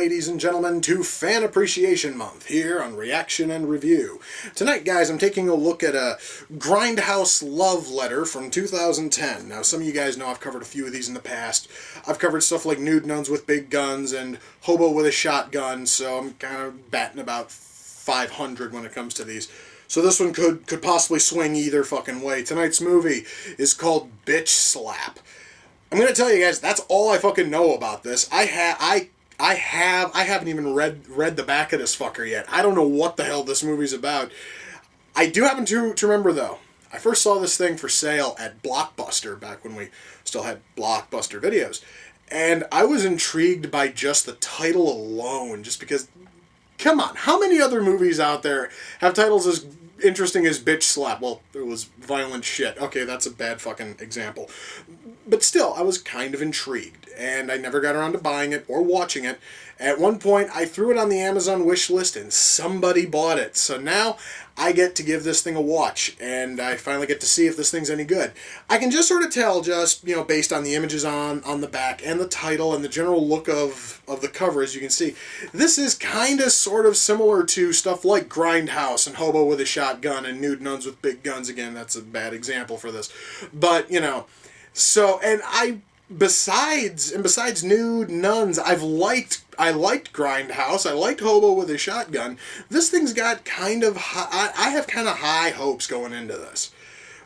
ladies and gentlemen, to Fan Appreciation Month here on Reaction and Review. Tonight, guys, I'm taking a look at a Grindhouse love letter from 2010. Now, some of you guys know I've covered a few of these in the past. I've covered stuff like Nude Nuns with Big Guns and Hobo with a Shotgun, so I'm kind of batting about 500 when it comes to these. So this one could possibly swing either fucking way. Tonight's movie is called Bitch Slap. I'm gonna tell you guys, that's all I fucking know about this. I haven't even read the back of this fucker yet. I don't know what the hell this movie's about. I do happen to remember though. I first saw this thing for sale at Blockbuster back when we still had Blockbuster videos, and I was intrigued by just the title alone. Just because, come on, how many other movies out there have titles as interesting as Bitch Slap? Well, it was violent shit. Okay, that's a bad fucking example. But still, I was kind of intrigued, and I never got around to buying it or watching it. At one point, I threw it on the Amazon wish list, and somebody bought it. So now, I get to give this thing a watch, and I finally get to see if this thing's any good. I can just sort of tell, just, you know, based on the images on the back, and the title, and the general look of the cover, as you can see. This is kind of sort of similar to stuff like Grindhouse, and Hobo with a Shotgun, and Nude Nuns with Big Guns. Again, that's a bad example for this. But, you know, so, and besides Nude Nuns, I liked Grindhouse, I liked Hobo with a Shotgun. This thing's got kind of high, I have kind of high hopes going into this.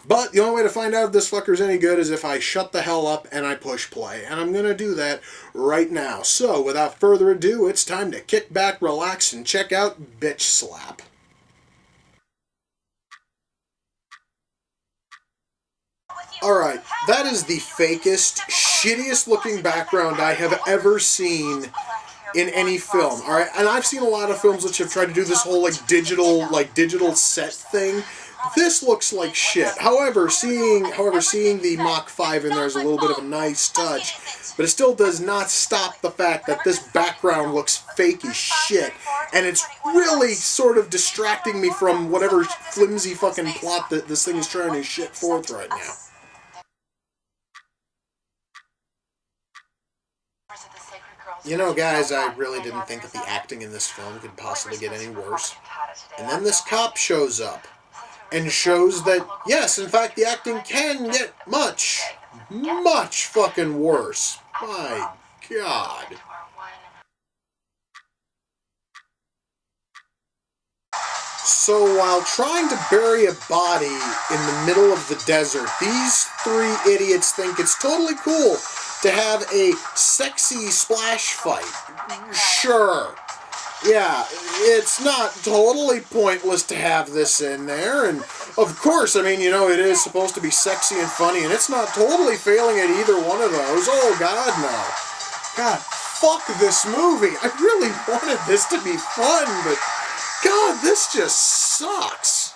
But the only way to find out if this fucker's any good is if I shut the hell up and I push play. And I'm going to do that right now. So, without further ado, it's time to kick back, relax, and check out Bitch Slap. Alright, that is the fakest, shittiest looking background I have ever seen in any film. Alright, and I've seen a lot of films which have tried to do this whole digital set thing. This looks like shit. However, seeing the Mach 5 in there is a little bit of a nice touch, but it still does not stop the fact that this background looks fake as shit, and it's really sort of distracting me from whatever flimsy fucking plot that this thing is trying to shit forth right now. You know, guys, I really didn't think that the acting in this film could possibly get any worse. And then this cop shows up and shows that, yes, in fact, the acting can get much fucking worse. My God. So while trying to bury a body in the middle of the desert, these three idiots think it's totally cool to have a sexy splash fight. Sure. Yeah, it's not totally pointless to have this in there, and of course, I mean, you know, it is supposed to be sexy and funny, and it's not totally failing at either one of those. Oh, God, no. God, fuck this movie. I really wanted this to be fun, but God, this just sucks.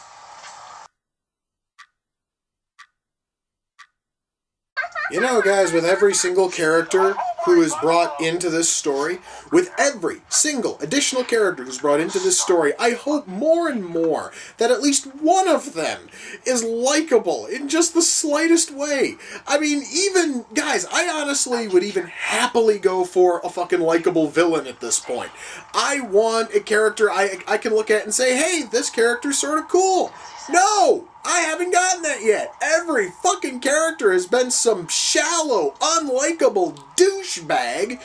You know, guys, with every single character who is brought into this story, with every single additional character who's brought into this story, I hope more and more that at least one of them is likable in just the slightest way. I mean, even, guys, I honestly would even happily go for a fucking likable villain at this point. I want a character I can look at and say, hey, this character's sort of cool. No! I haven't gotten that yet. Every fucking character has been some shallow, unlikable douchebag,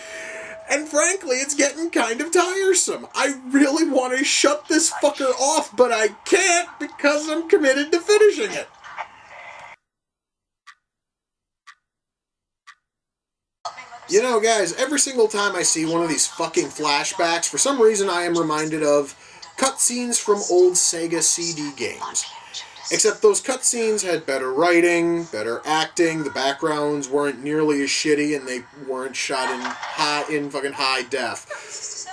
and frankly, it's getting kind of tiresome. I really want to shut this fucker off, but I can't because I'm committed to finishing it. You know, guys, every single time I see one of these fucking flashbacks, for some reason I am reminded of cutscenes from old Sega CD games. Except those cutscenes had better writing, better acting, the backgrounds weren't nearly as shitty, and they weren't shot in fucking high def.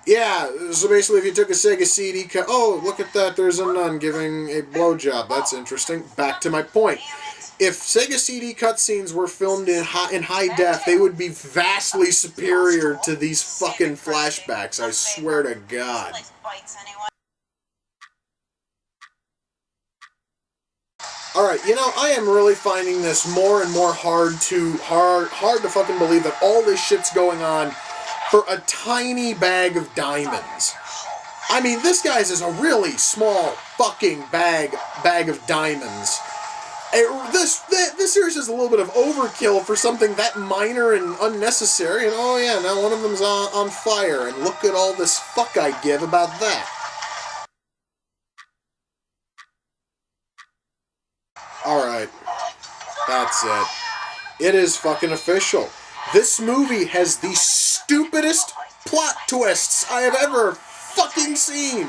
Yeah, so basically if you took a Sega CD oh, look at that, there's a nun giving a blowjob, that's interesting. Back to my point. If Sega CD cutscenes were filmed in high def, they would be vastly superior to these fucking flashbacks, I swear to God. Alright, you know, I am really finding this more and more hard to fucking believe that all this shit's going on for a tiny bag of diamonds. I mean, this guy's is a really small fucking bag of diamonds. This series is a little bit of overkill for something that minor and unnecessary, and oh yeah, now one of them's on fire, and look at all this fuck I give about that. Alright, that's it. It is fucking official. This movie has the stupidest plot twists I have ever fucking seen.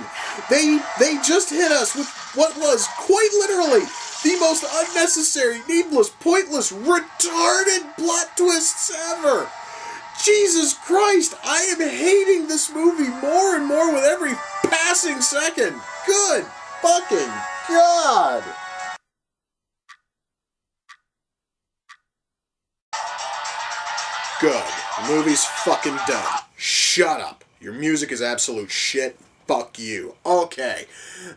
They just hit us with what was quite literally the most unnecessary, needless, pointless, retarded plot twists ever. Jesus Christ, I am hating this movie more and more with every passing second. Good fucking God. Good. The movie's fucking done. Shut up. Your music is absolute shit. Fuck you. Okay.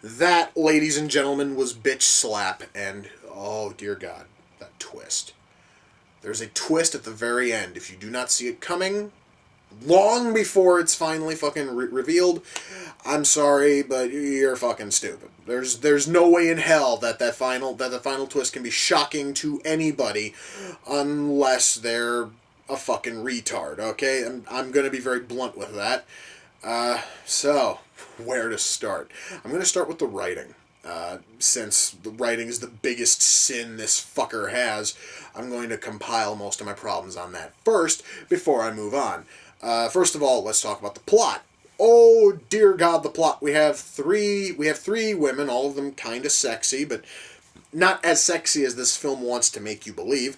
That, ladies and gentlemen, was Bitch Slap, and oh dear God, that twist. There's a twist at the very end. If you do not see it coming, long before it's finally fucking revealed, I'm sorry, but you're fucking stupid. There's no way in hell that the final twist can be shocking to anybody unless they're a fucking retard, okay? I'm gonna be very blunt with that. So, where to start? I'm gonna start with the writing. Since the writing is the biggest sin this fucker has, I'm going to compile most of my problems on that first, before I move on. First of all, let's talk about the plot. Oh, dear God, the plot. We have three women, all of them kind of sexy, but not as sexy as this film wants to make you believe,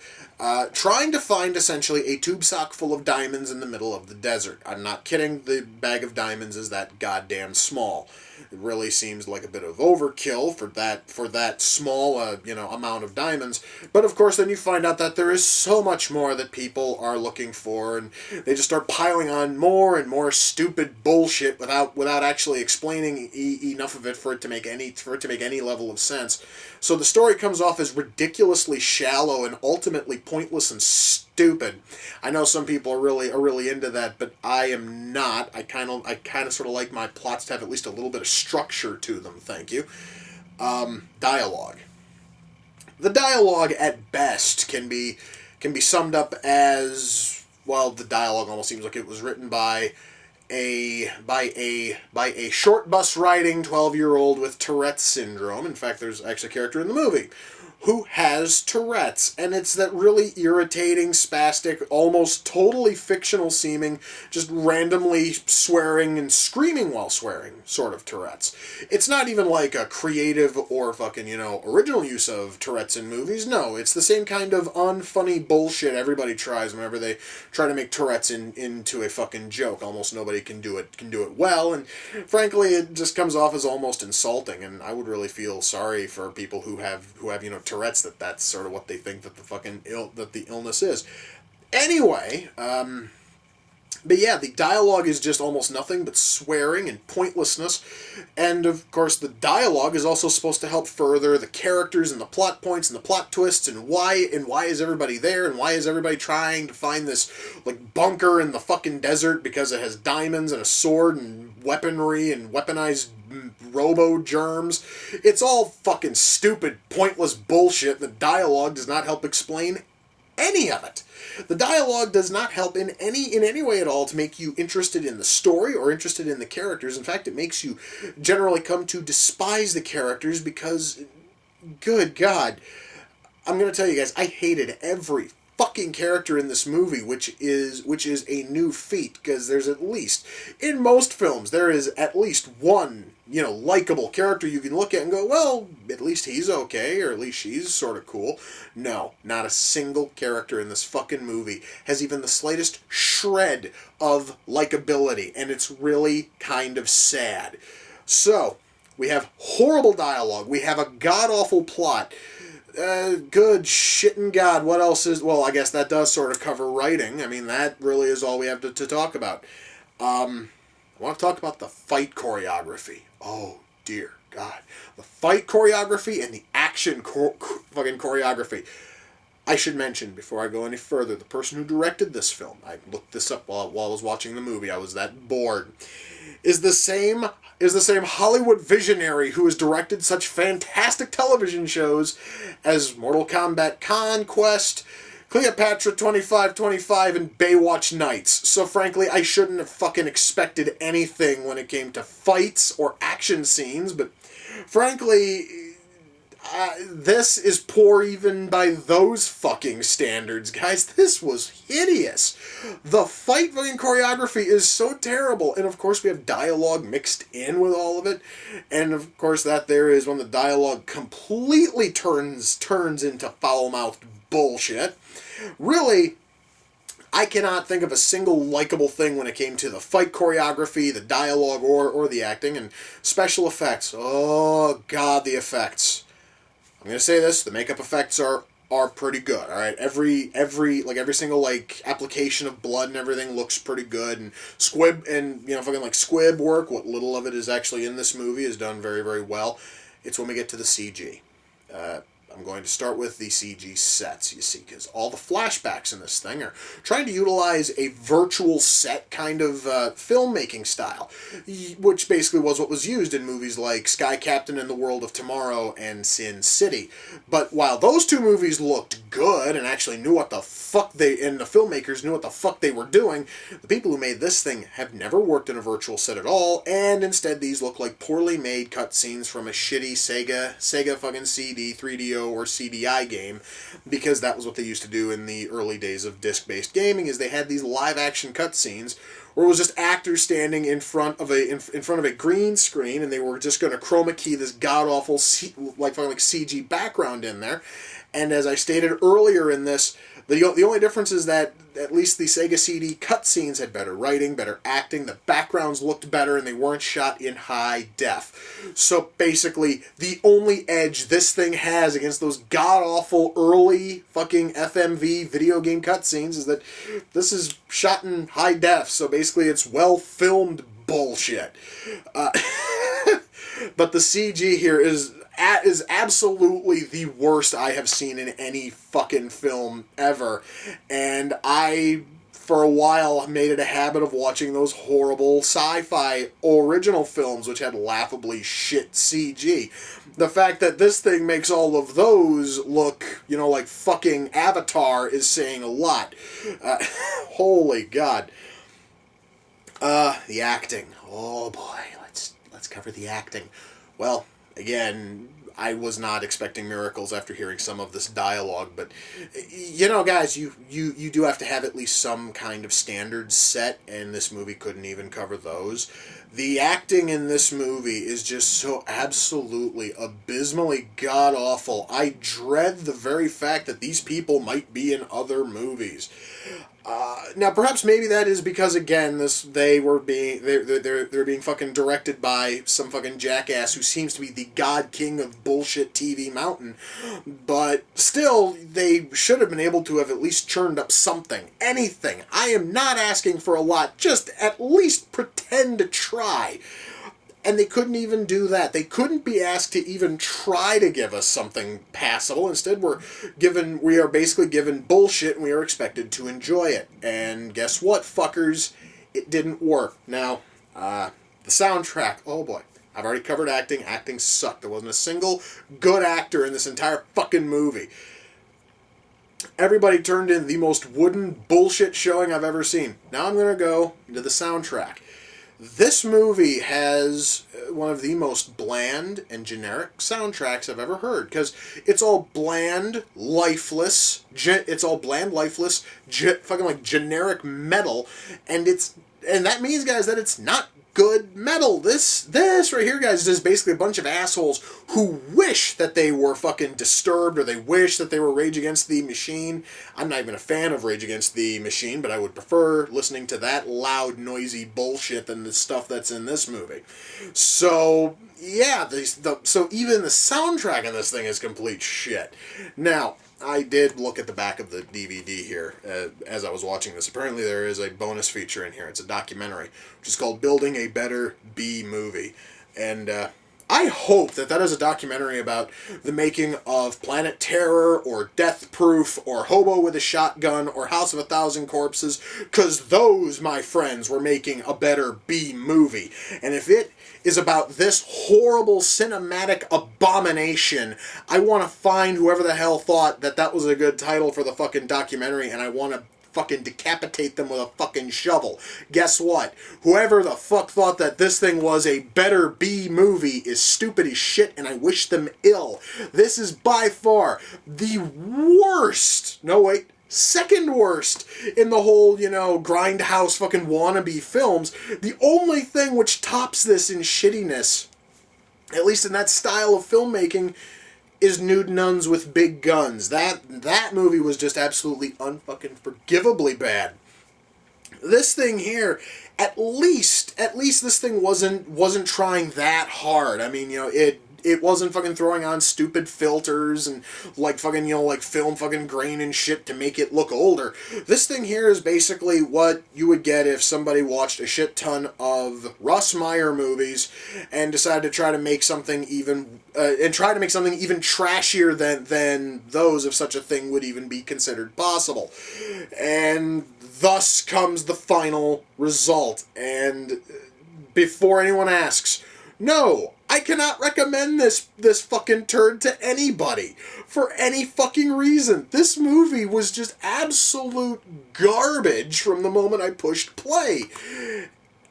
trying to find essentially a tube sock full of diamonds in the middle of the desert. I'm not kidding, the bag of diamonds is that goddamn small. It really seems like a bit of overkill for that small amount of diamonds. But of course then you find out that there is so much more that people are looking for, and they just start piling on more and more stupid bullshit without actually explaining enough of it for it to make any level of sense. So the story comes off as ridiculously shallow and ultimately pointless and stupid. I know some people are really into that, but I am not. I kind of sort of like my plots to have at least a little bit of structure to them. Thank you. Dialogue. The dialogue at best can be summed up as, well, the dialogue almost seems like it was written by a short bus riding 12-year-old with Tourette's syndrome. In fact, there's actually a character in the movie who has Tourette's, and it's that really irritating, spastic, almost totally fictional seeming, just randomly swearing and screaming while swearing sort of Tourette's. It's not even like a creative or fucking, original use of Tourette's in movies. No, it's the same kind of unfunny bullshit everybody tries whenever they try to make Tourette's into a fucking joke. Almost nobody can do it well, and frankly, it just comes off as almost insulting, and I would really feel sorry for people who have Tourette's, that's sort of what they think that the illness is. Anyway, but yeah, the dialogue is just almost nothing but swearing and pointlessness, and of course the dialogue is also supposed to help further the characters and the plot points and the plot twists and why is everybody there and why is everybody trying to find this like bunker in the fucking desert because it has diamonds and a sword and weaponry and weaponized robo-germs. It's all fucking stupid, pointless bullshit. The dialogue does not help explain any of it. The dialogue does not help in any way at all to make you interested in the story or interested in the characters. In fact, it makes you generally come to despise the characters because, good God, I'm going to tell you guys, I hated every fucking character in this movie, which is a new feat, because there's at least, in most films, there is at least one, likable character you can look at and go, well, at least he's okay, or at least she's sort of cool. No, not a single character in this fucking movie has even the slightest shred of likability, and it's really kind of sad. So, we have horrible dialogue, we have a god-awful plot. Good shitting God, what else is... Well, I guess that does sort of cover writing. I mean, that really is all we have to talk about. I want to talk about the fight choreography. Oh, dear God. The fight choreography and the action fucking choreography. I should mention, before I go any further, the person who directed this film, I looked this up while I was watching the movie, I was that bored, is the same Hollywood visionary who has directed such fantastic television shows as Mortal Kombat Conquest, Cleopatra 2525, and Baywatch Nights. So frankly, I shouldn't have fucking expected anything when it came to fights or action scenes, but frankly, this is poor even by those fucking standards, guys. This was hideous. The fight fucking choreography is so terrible, and of course we have dialogue mixed in with all of it, and of course that there is when the dialogue completely turns into foul-mouthed bullshit. Really, I cannot think of a single likable thing when it came to the fight choreography, the dialogue, or the acting, and special effects. Oh god, the effects. I'm gonna say this: the makeup effects are pretty good. All right, every single application of blood and everything looks pretty good, and squib and fucking squib work. What little of it is actually in this movie is done very, very well. It's when we get to the CG. I'm going to start with the CG sets, you see, because all the flashbacks in this thing are trying to utilize a virtual set kind of filmmaking style, which basically was what was used in movies like Sky Captain and the World of Tomorrow and Sin City. But while those two movies looked good and actually knew what the fuck the filmmakers knew what the fuck they were doing, the people who made this thing have never worked in a virtual set at all, and instead these look like poorly made cutscenes from a shitty Sega fucking CD, 3DO, or CDI game, because that was what they used to do in the early days of disc-based gaming, is they had these live-action cutscenes where it was just actors standing in front of a green screen, and they were just going to chroma key this god-awful CG background in there. And as I stated earlier in this, the only difference is that at least the Sega CD cutscenes had better writing, better acting, the backgrounds looked better, and they weren't shot in high def. So basically, the only edge this thing has against those god-awful early fucking FMV video game cutscenes is that this is shot in high def, so basically it's well-filmed bullshit. But the CG here is absolutely the worst I have seen in any fucking film ever. And I, for a while, made it a habit of watching those horrible sci-fi original films which had laughably shit CG. The fact that this thing makes all of those look, like fucking Avatar is saying a lot. Holy God. The acting. Oh boy, let's cover the acting. Well, again, I was not expecting miracles after hearing some of this dialogue, but, guys, you do have to have at least some kind of standards set, and this movie couldn't even cover those. The acting in this movie is just so absolutely abysmally god-awful. I dread the very fact that these people might be in other movies. Now, perhaps maybe that is because, again, they're being fucking directed by some fucking jackass who seems to be the god king of bullshit TV mountain. But still, they should have been able to have at least churned up something. Anything. I am not asking for a lot. Just at least pretend to try. And they couldn't even do that. They couldn't be asked to even try to give us something passable. Instead, we are basically given bullshit, and we are expected to enjoy it. And guess what, fuckers? It didn't work. Now, the soundtrack, oh boy. I've already covered acting. Acting sucked. There wasn't a single good actor in this entire fucking movie. Everybody turned in the most wooden bullshit showing I've ever seen. Now I'm going to go into the soundtrack. This movie has one of the most bland and generic soundtracks I've ever heard, because it's all bland, lifeless, fucking like generic metal, and that means, guys, that it's not good metal. This right here, guys, is basically a bunch of assholes who wish that they were fucking Disturbed, or they wish that they were Rage Against the Machine. I'm not even a fan of Rage Against the Machine, but I would prefer listening to that loud, noisy bullshit than the stuff that's in this movie. So, yeah, so even the soundtrack in this thing is complete shit. Now, I did look at the back of the DVD here as I was watching this. Apparently there is a bonus feature in here. It's a documentary, which is called Building a Better B Movie. And I hope that that is a documentary about the making of Planet Terror, or Death Proof, or Hobo with a Shotgun, or House of a Thousand Corpses, because those, my friends, were making a better B-movie. And if it is about this horrible cinematic abomination, I want to find whoever the hell thought that that was a good title for the fucking documentary, and I want to fucking decapitate them with a fucking shovel. Guess what? Whoever the fuck thought that this thing was a better B movie is stupid as shit, and I wish them ill. This is by far the worst. No, wait. Second worst in the whole, grindhouse fucking wannabe films. The only thing which tops this in shittiness, at least in that style of filmmaking, is Nude Nuns with Big Guns. That movie was just absolutely unfucking forgivably bad. This thing here, at least this thing wasn't trying that hard. I mean, it wasn't fucking throwing on stupid filters and film fucking grain and shit to make it look older. This thing here is basically what you would get if somebody watched a shit ton of Russ Meyer movies and decided to try to make something even trashier than those, if such a thing would even be considered possible. And thus comes the final result. And before anyone asks, no, I cannot recommend this fucking turd to anybody for any fucking reason. This movie was just absolute garbage from the moment I pushed play.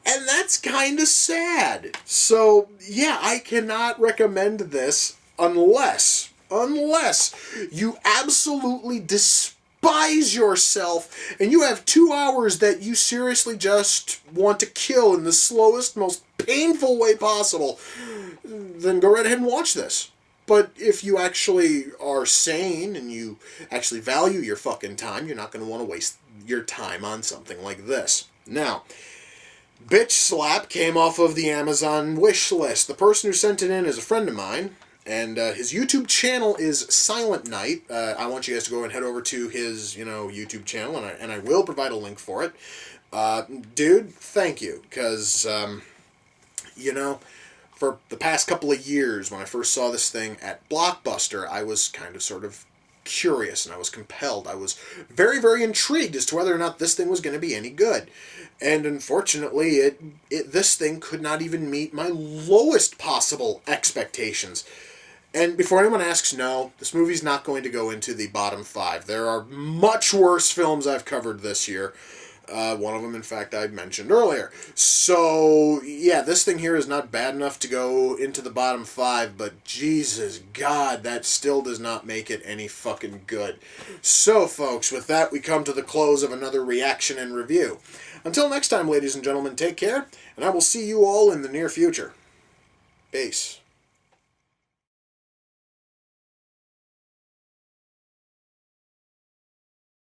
And that's kind of sad. So, yeah, I cannot recommend this unless you absolutely despise yourself and you have 2 hours that you seriously just want to kill in the slowest, most painful way possible. Then go right ahead and watch this. But if you actually are sane and you actually value your fucking time, you're not going to want to waste your time on something like this. Now, Bitch Slap came off of the Amazon wish list. The person who sent it in is a friend of mine, and his YouTube channel is Silent Night. I want you guys to go and head over to his, YouTube channel, and I will provide a link for it. Dude, thank you, because, for the past couple of years, when I first saw this thing at Blockbuster, I was kind of sort of curious, and I was compelled. I was very, very intrigued as to whether or not this thing was going to be any good. And unfortunately, this thing could not even meet my lowest possible expectations. And before anyone asks, no, this movie's not going to go into the bottom 5. There are much worse films I've covered this year. One of them, in fact, I mentioned earlier. So, yeah, this thing here is not bad enough to go into the bottom 5, but Jesus God, that still does not make it any fucking good. So, folks, with that, we come to the close of another reaction and review. Until next time, ladies and gentlemen, take care, and I will see you all in the near future. Peace.